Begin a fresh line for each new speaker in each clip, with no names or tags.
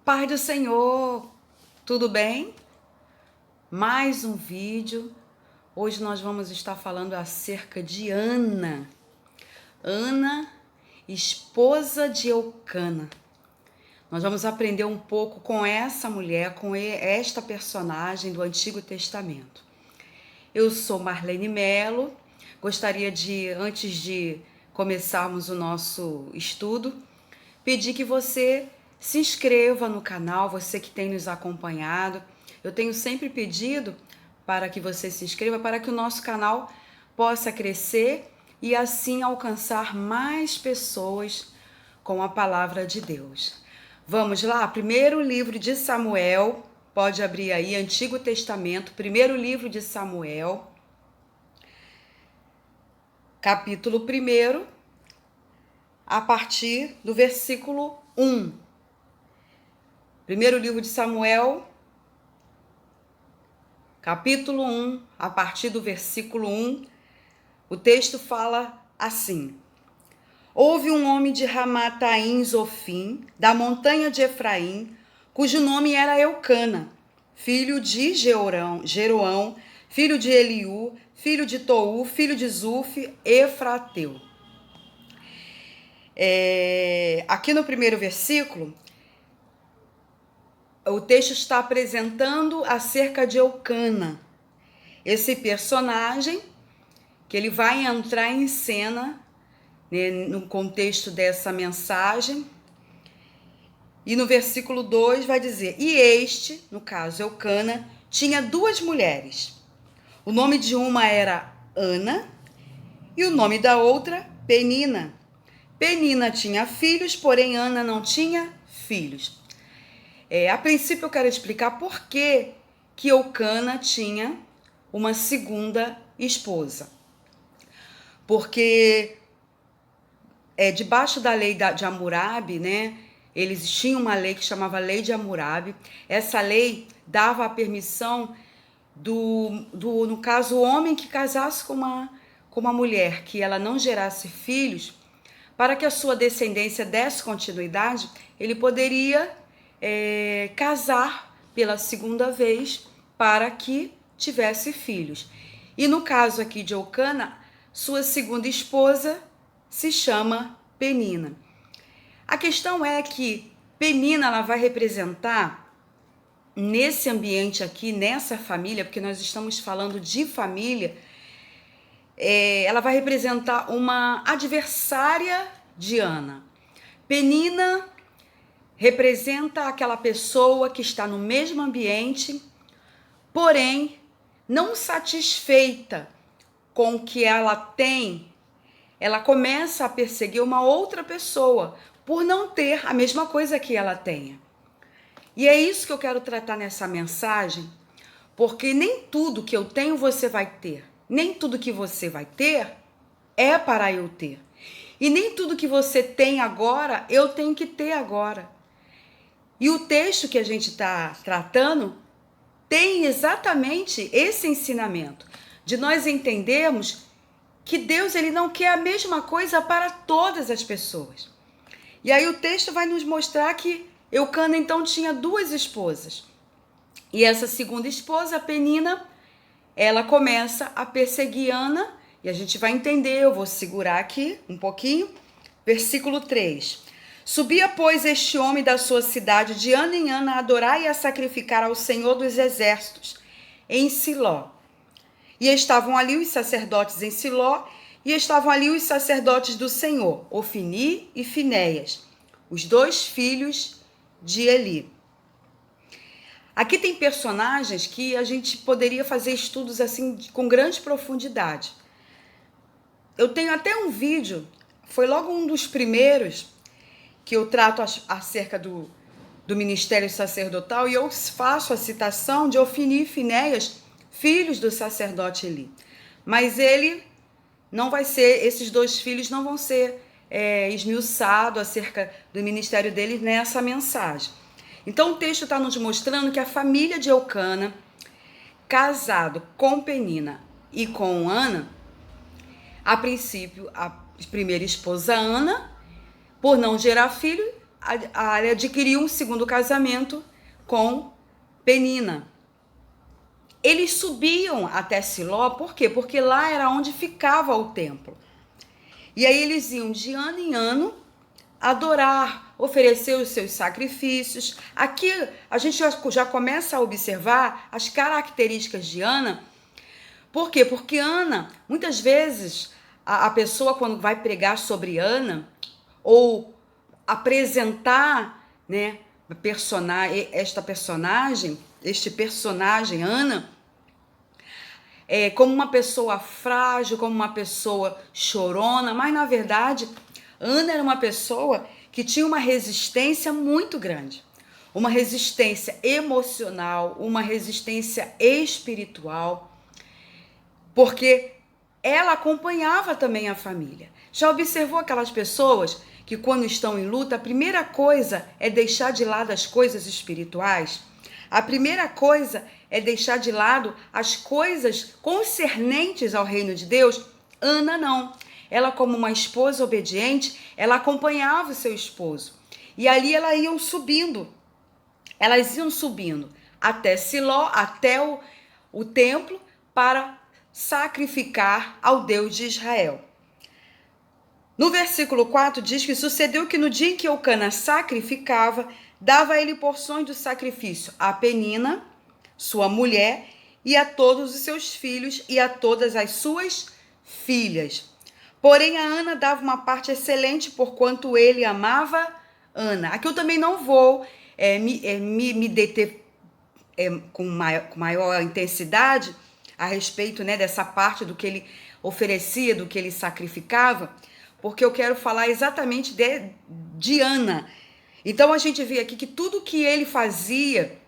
Paz do Senhor, tudo bem? Mais um vídeo. Hoje nós vamos estar falando acerca de Ana. Ana, esposa de Eucana. Nós vamos aprender um pouco com essa mulher, com esta personagem do Antigo Testamento. Eu sou Marlene Mello. Gostaria de, antes de começarmos o nosso estudo, pedir que você se inscreva no canal, você que tem nos acompanhado. Eu tenho sempre pedido para que você se inscreva, para que o nosso canal possa crescer e assim alcançar mais pessoas com a palavra de Deus. Vamos lá, primeiro livro de Samuel, pode abrir aí, Antigo Testamento, primeiro livro de Samuel, capítulo 1, a partir do versículo 1. Primeiro livro de Samuel, capítulo 1, a partir do versículo 1, o texto fala assim: Houve um homem de Ramataim Zofim, da montanha de Efraim, cujo nome era Eucana, filho de Jeroão, filho de Eliú, filho de Tou, filho de Zuf, Efrateu. Aqui no primeiro versículo, o texto está apresentando acerca de Eucana, esse personagem que ele vai entrar em cena, né, no contexto dessa mensagem. E no versículo 2 vai dizer: E este, no caso Eucana, tinha duas mulheres. O nome de uma era Ana e o nome da outra Penina. Penina tinha filhos, porém Ana não tinha filhos. A princípio eu quero explicar por que Eucana tinha uma segunda esposa. Porque debaixo da lei de Hammurabi, né, eles tinham uma lei que chamava Lei de Hammurabi. Essa lei dava a permissão no caso, o homem que casasse com uma mulher, que ela não gerasse filhos, para que a sua descendência desse continuidade, ele poderia casar pela segunda vez para que tivesse filhos. E no caso aqui de Eucana, sua segunda esposa se chama Penina. A questão é que Penina ela vai representar, nesse ambiente aqui, nessa família, porque nós estamos falando de família, ela vai representar uma adversária de Ana. Penina representa aquela pessoa que está no mesmo ambiente, porém, não satisfeita com o que ela tem, ela começa a perseguir uma outra pessoa por não ter a mesma coisa que ela tenha. E é isso que eu quero tratar nessa mensagem, porque nem tudo que eu tenho você vai ter, nem tudo que você vai ter é para eu ter. E nem tudo que você tem agora, eu tenho que ter agora. E o texto que a gente está tratando tem exatamente esse ensinamento, de nós entendermos que Deus ele não quer a mesma coisa para todas as pessoas. E aí o texto vai nos mostrar que Eucana então tinha duas esposas. E essa segunda esposa, a Penina, ela começa a perseguir Ana, e a gente vai entender, eu vou segurar aqui um pouquinho, versículo 3. Subia, pois, este homem da sua cidade de ano em ano a adorar e a sacrificar ao Senhor dos Exércitos, em Siló. E estavam ali os sacerdotes em Siló, e estavam ali os sacerdotes do Senhor, Ofni e Finéias, os dois filhos de Eli. Aqui tem personagens que a gente poderia fazer estudos assim com grande profundidade. Eu tenho até um vídeo, foi logo um dos primeiros, que eu trato acerca do ministério sacerdotal, e eu faço a citação de Ofni e Finéias, filhos do sacerdote Eli. Mas esses dois filhos não vão ser esmiuçados acerca do ministério deles nessa mensagem. Então o texto está nos mostrando que a família de Eucana, casado com Penina e com Ana, a princípio a primeira esposa Ana, por não gerar filho, ele adquiriu um segundo casamento com Penina. Eles subiam até Siló, por quê? Porque lá era onde ficava o templo. E aí eles iam de ano em ano adorar, oferecer os seus sacrifícios. Aqui a gente já começa a observar as características de Ana. Por quê? Porque Ana, muitas vezes, a pessoa quando vai pregar sobre Ana, ou apresentar, né, este personagem, Ana, como uma pessoa frágil, como uma pessoa chorona, mas na verdade, Ana era uma pessoa que tinha uma resistência muito grande, uma resistência emocional, uma resistência espiritual, porque ela acompanhava também a família. Já observou aquelas pessoas que quando estão em luta, a primeira coisa é deixar de lado as coisas espirituais? A primeira coisa é deixar de lado as coisas concernentes ao reino de Deus? Ana não. Ela, como uma esposa obediente, ela acompanhava o seu esposo. E ali elas iam subindo até Siló, até o templo, para sacrificar ao Deus de Israel. No versículo 4 diz que sucedeu que no dia em que Eucana sacrificava, dava a ele porções do sacrifício a Penina, sua mulher, e a todos os seus filhos e a todas as suas filhas. Porém, a Ana dava uma parte excelente, porquanto ele amava Ana. Aqui eu também não vou me deter com maior intensidade a respeito, né, dessa parte do que ele oferecia, do que ele sacrificava, porque eu quero falar exatamente de Ana. Então a gente vê aqui que tudo que ele fazia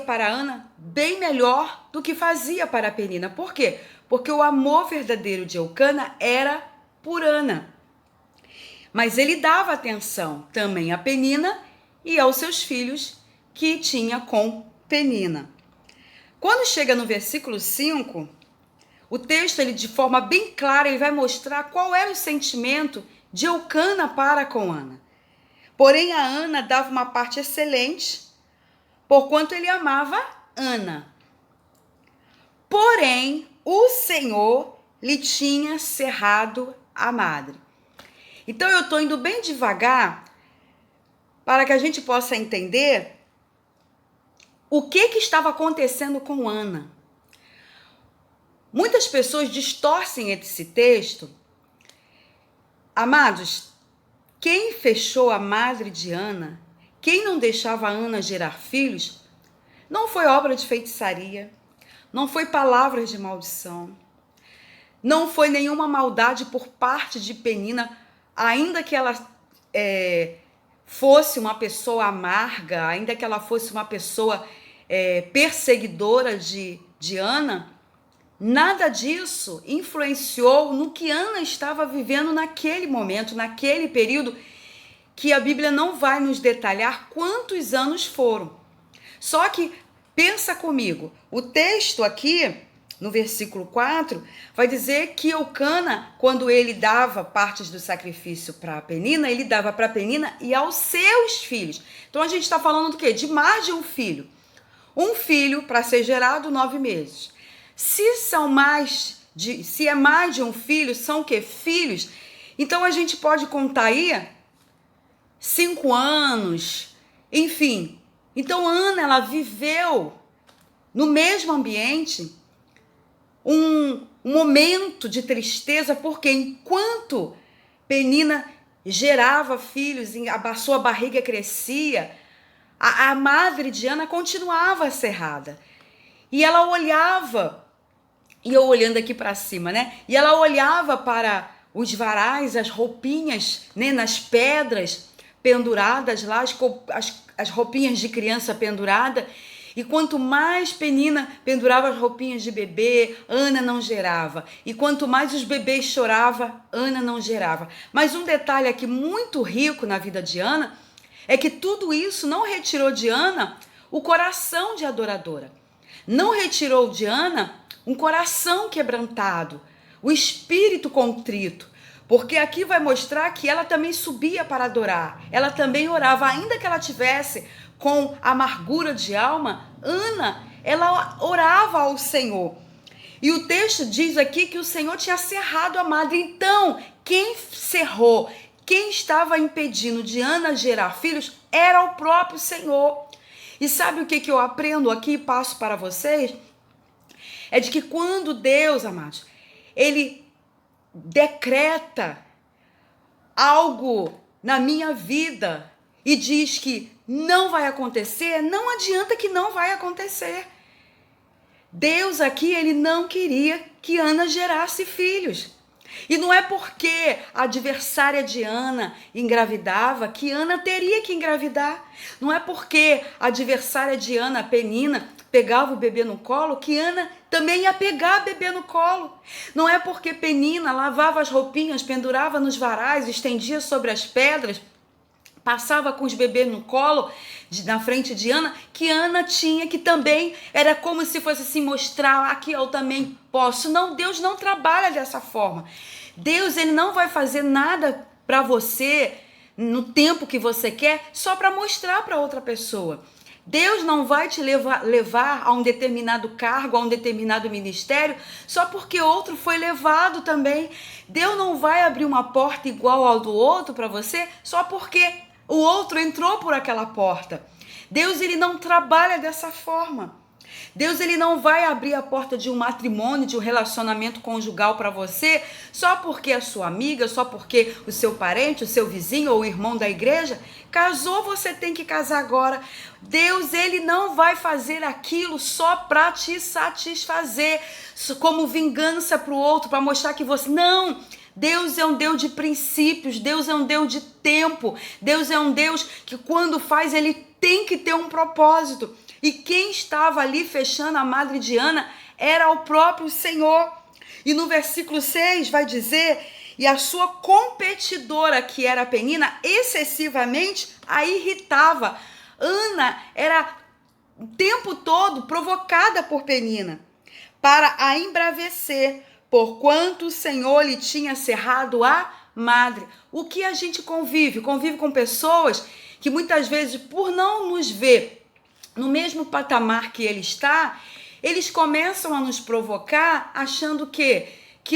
para Ana bem melhor do que fazia para a Penina. Por quê? Porque o amor verdadeiro de Eucana era por Ana. Mas ele dava atenção também a Penina e aos seus filhos que tinha com Penina. Quando chega no versículo 5, o texto, ele de forma bem clara, ele vai mostrar qual era o sentimento de Eucana para com Ana. Porém, a Ana dava uma parte excelente, porquanto ele amava Ana. Porém, o Senhor lhe tinha cerrado a madre. Então, eu estou indo bem devagar para que a gente possa entender o que estava acontecendo com Ana. Muitas pessoas distorcem esse texto. Amados, quem fechou a madre de Ana, quem não deixava Ana gerar filhos, não foi obra de feitiçaria, não foi palavras de maldição, não foi nenhuma maldade por parte de Penina, ainda que ela fosse uma pessoa amarga, ainda que ela fosse uma pessoa perseguidora de Ana. Nada disso influenciou no que Ana estava vivendo naquele momento, naquele período, que a Bíblia não vai nos detalhar quantos anos foram. Só que, pensa comigo, o texto aqui, no versículo 4, vai dizer que Eucana, quando ele dava partes do sacrifício para a Penina, ele dava para a Penina e aos seus filhos. Então a gente está falando do quê? De mais de um filho. Um filho para ser gerado 9 meses. Se é mais de um filho, são o quê? Filhos. Então a gente pode contar aí 5 anos, enfim. Então Ana, ela viveu no mesmo ambiente um momento de tristeza, porque enquanto Penina gerava filhos, a sua barriga crescia, a madre de Ana continuava cerrada. E ela olhava, e eu olhando aqui para cima, né? E ela olhava para os varais, as roupinhas, né, nas pedras penduradas lá, as roupinhas de criança pendurada. E quanto mais Penina pendurava as roupinhas de bebê, Ana não gerava. E quanto mais os bebês choravam, Ana não gerava. Mas um detalhe aqui muito rico na vida de Ana é que tudo isso não retirou de Ana o coração de adoradora. Não retirou de Ana um coração quebrantado, o espírito contrito. Porque aqui vai mostrar que ela também subia para adorar. Ela também orava, ainda que ela tivesse com amargura de alma. Ana, ela orava ao Senhor. E o texto diz aqui que o Senhor tinha cerrado a madre. Então, quem cerrou, quem estava impedindo de Ana gerar filhos, era o próprio Senhor. E sabe o que eu aprendo aqui e passo para vocês? É de que quando Deus, amados, Ele decreta algo na minha vida e diz que não vai acontecer, não adianta que não vai acontecer. Deus aqui, Ele não queria que Ana gerasse filhos. E não é porque a adversária de Ana engravidava que Ana teria que engravidar. Não é porque a adversária de Ana, Penina, pegava o bebê no colo que Ana também ia pegar o bebê no colo. Não é porque Penina lavava as roupinhas, pendurava nos varais, estendia sobre as pedras, passava com os bebês no colo, na frente de Ana, que Ana tinha que também, era como se fosse assim, mostrar, aqui eu também posso. Não, Deus não trabalha dessa forma. Deus, Ele não vai fazer nada para você, no tempo que você quer, só para mostrar para outra pessoa. Deus não vai te levar a um determinado cargo, a um determinado ministério, só porque outro foi levado também. Deus não vai abrir uma porta igual ao do outro para você, só porque o outro entrou por aquela porta. Deus, Ele não trabalha dessa forma. Deus, Ele não vai abrir a porta de um matrimônio, de um relacionamento conjugal para você, só porque a sua amiga, só porque o seu parente, o seu vizinho ou o irmão da igreja casou, você tem que casar agora. Deus, Ele não vai fazer aquilo só para te satisfazer, como vingança para o outro, para mostrar que você... Não! Deus é um Deus de princípios, Deus é um Deus de tempo, Deus é um Deus que quando faz, Ele tem que ter um propósito. E quem estava ali fechando a madre de Ana era o próprio Senhor. E no versículo 6 vai dizer, e a sua competidora, que era Penina, excessivamente a irritava. Ana era o tempo todo provocada por Penina, para a embravecer, porquanto o Senhor lhe tinha cerrado a madre. O que a gente convive? Convive com pessoas que muitas vezes, por não nos ver no mesmo patamar que ele está, eles começam a nos provocar achando que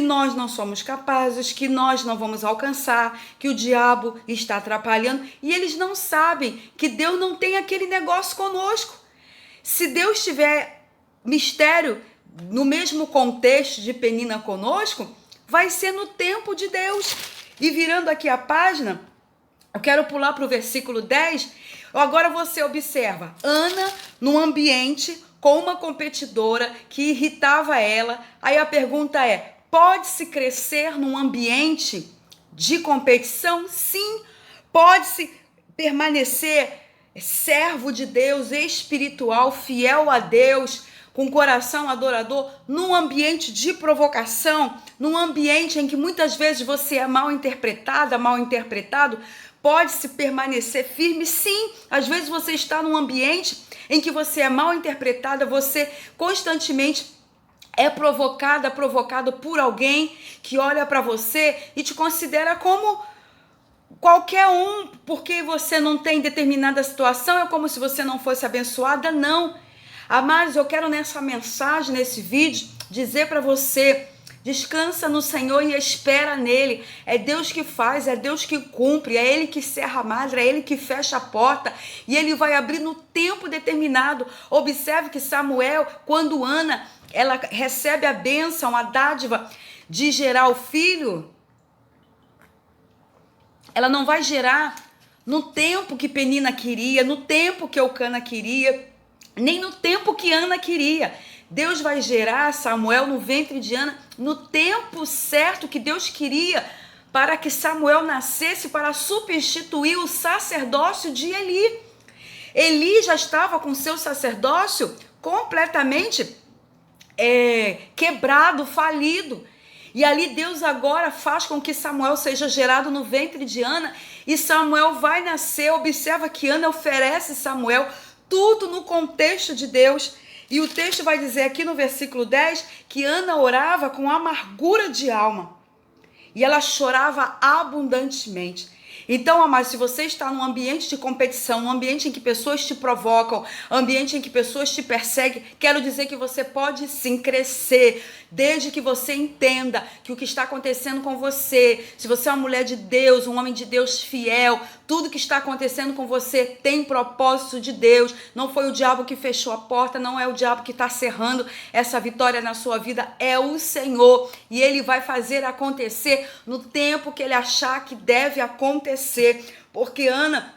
nós não somos capazes, que nós não vamos alcançar, que o diabo está atrapalhando, e eles não sabem que Deus não tem aquele negócio conosco. Se Deus tiver mistério no mesmo contexto de Penina conosco, vai ser no tempo de Deus. E virando aqui a página, eu quero pular para o versículo 10. Agora você observa, Ana num ambiente com uma competidora que irritava ela. Aí a pergunta é, pode-se crescer num ambiente de competição? Sim. Pode-se permanecer servo de Deus, espiritual, fiel a Deus, com coração adorador, num ambiente de provocação, num ambiente em que muitas vezes você é mal interpretada, mal interpretado? Pode-se permanecer firme? Sim. Às vezes você está num ambiente em que você é mal interpretada, você constantemente é provocado por alguém que olha para você e te considera como qualquer um, porque você não tem determinada situação, é como se você não fosse abençoada. Não. Amados, eu quero nessa mensagem, nesse vídeo, dizer para você: descansa no Senhor e espera nele. É Deus que faz, é Deus que cumpre, é Ele que cerra a madre, é Ele que fecha a porta e Ele vai abrir no tempo determinado. Observe que Samuel, quando Ana, ela recebe a bênção, a dádiva de gerar o filho, ela não vai gerar no tempo que Penina queria, no tempo que Eucana queria, nem no tempo que Ana queria. Deus vai gerar Samuel no ventre de Ana no tempo certo que Deus queria, para que Samuel nascesse para substituir o sacerdócio de Eli. Eli já estava com seu sacerdócio completamente quebrado, falido. E ali Deus agora faz com que Samuel seja gerado no ventre de Ana, e Samuel vai nascer. Observa que Ana oferece Samuel, tudo no contexto de Deus. E o texto vai dizer aqui no versículo 10 que Ana orava com amargura de alma. e ela chorava abundantemente. Então, amado, se você está num ambiente de competição, num ambiente em que pessoas te provocam, ambiente em que pessoas te perseguem, quero dizer que você pode sim crescer, desde que você entenda que o que está acontecendo com você, se você é uma mulher de Deus, um homem de Deus fiel, tudo que está acontecendo com você tem propósito de Deus. Não foi o diabo que fechou a porta, não é o diabo que está cerrando essa vitória na sua vida, é o Senhor. E Ele vai fazer acontecer no tempo que Ele achar que deve acontecer. Porque Ana,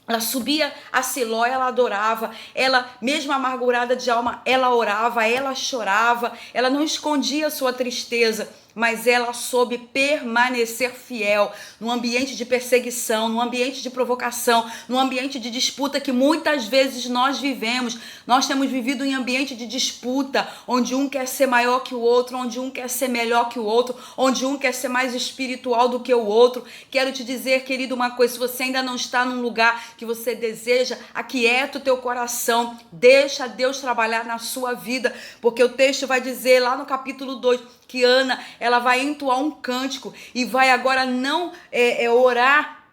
ela subia a Siló, ela adorava, ela, mesmo amargurada de alma, ela orava, ela chorava, ela não escondia a sua tristeza, mas ela soube permanecer fiel num ambiente de perseguição, num ambiente de provocação, num ambiente de disputa que muitas vezes nós vivemos. Nós temos vivido em ambiente de disputa, onde um quer ser maior que o outro, onde um quer ser melhor que o outro, onde um quer ser mais espiritual do que o outro. Quero te dizer, querido, uma coisa: se você ainda não está num lugar que você deseja, aquieta o teu coração, deixa Deus trabalhar na sua vida, porque o texto vai dizer lá no capítulo 2, que Ana, ela vai entoar um cântico e vai agora não orar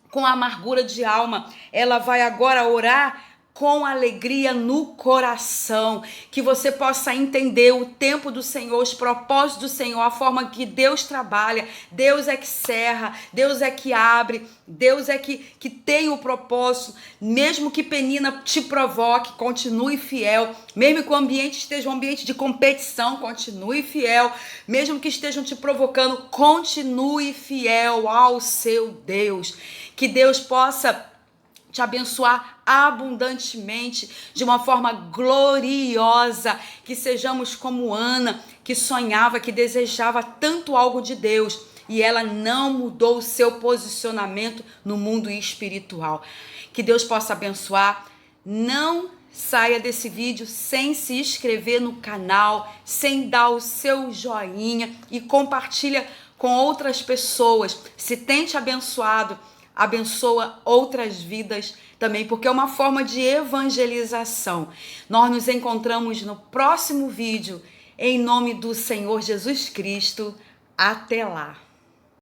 com amargura de alma, ela vai agora orar com alegria no coração, que você possa entender o tempo do Senhor, os propósitos do Senhor, a forma que Deus trabalha. Deus é que cerra, Deus é que abre, Deus é que tem o propósito. Mesmo que Penina te provoque, continue fiel. Mesmo que o ambiente esteja um ambiente de competição, continue fiel. Mesmo que estejam te provocando, continue fiel ao seu Deus. Que Deus possa te abençoar abundantemente, de uma forma gloriosa, que sejamos como Ana, que sonhava, que desejava tanto algo de Deus, e ela não mudou o seu posicionamento no mundo espiritual. Que Deus possa abençoar. Não saia desse vídeo sem se inscrever no canal, sem dar o seu joinha, e compartilha com outras pessoas. Se tem te abençoado, abençoa outras vidas também, porque é uma forma de evangelização. Nós nos encontramos no próximo vídeo, em nome do Senhor Jesus Cristo. Até lá!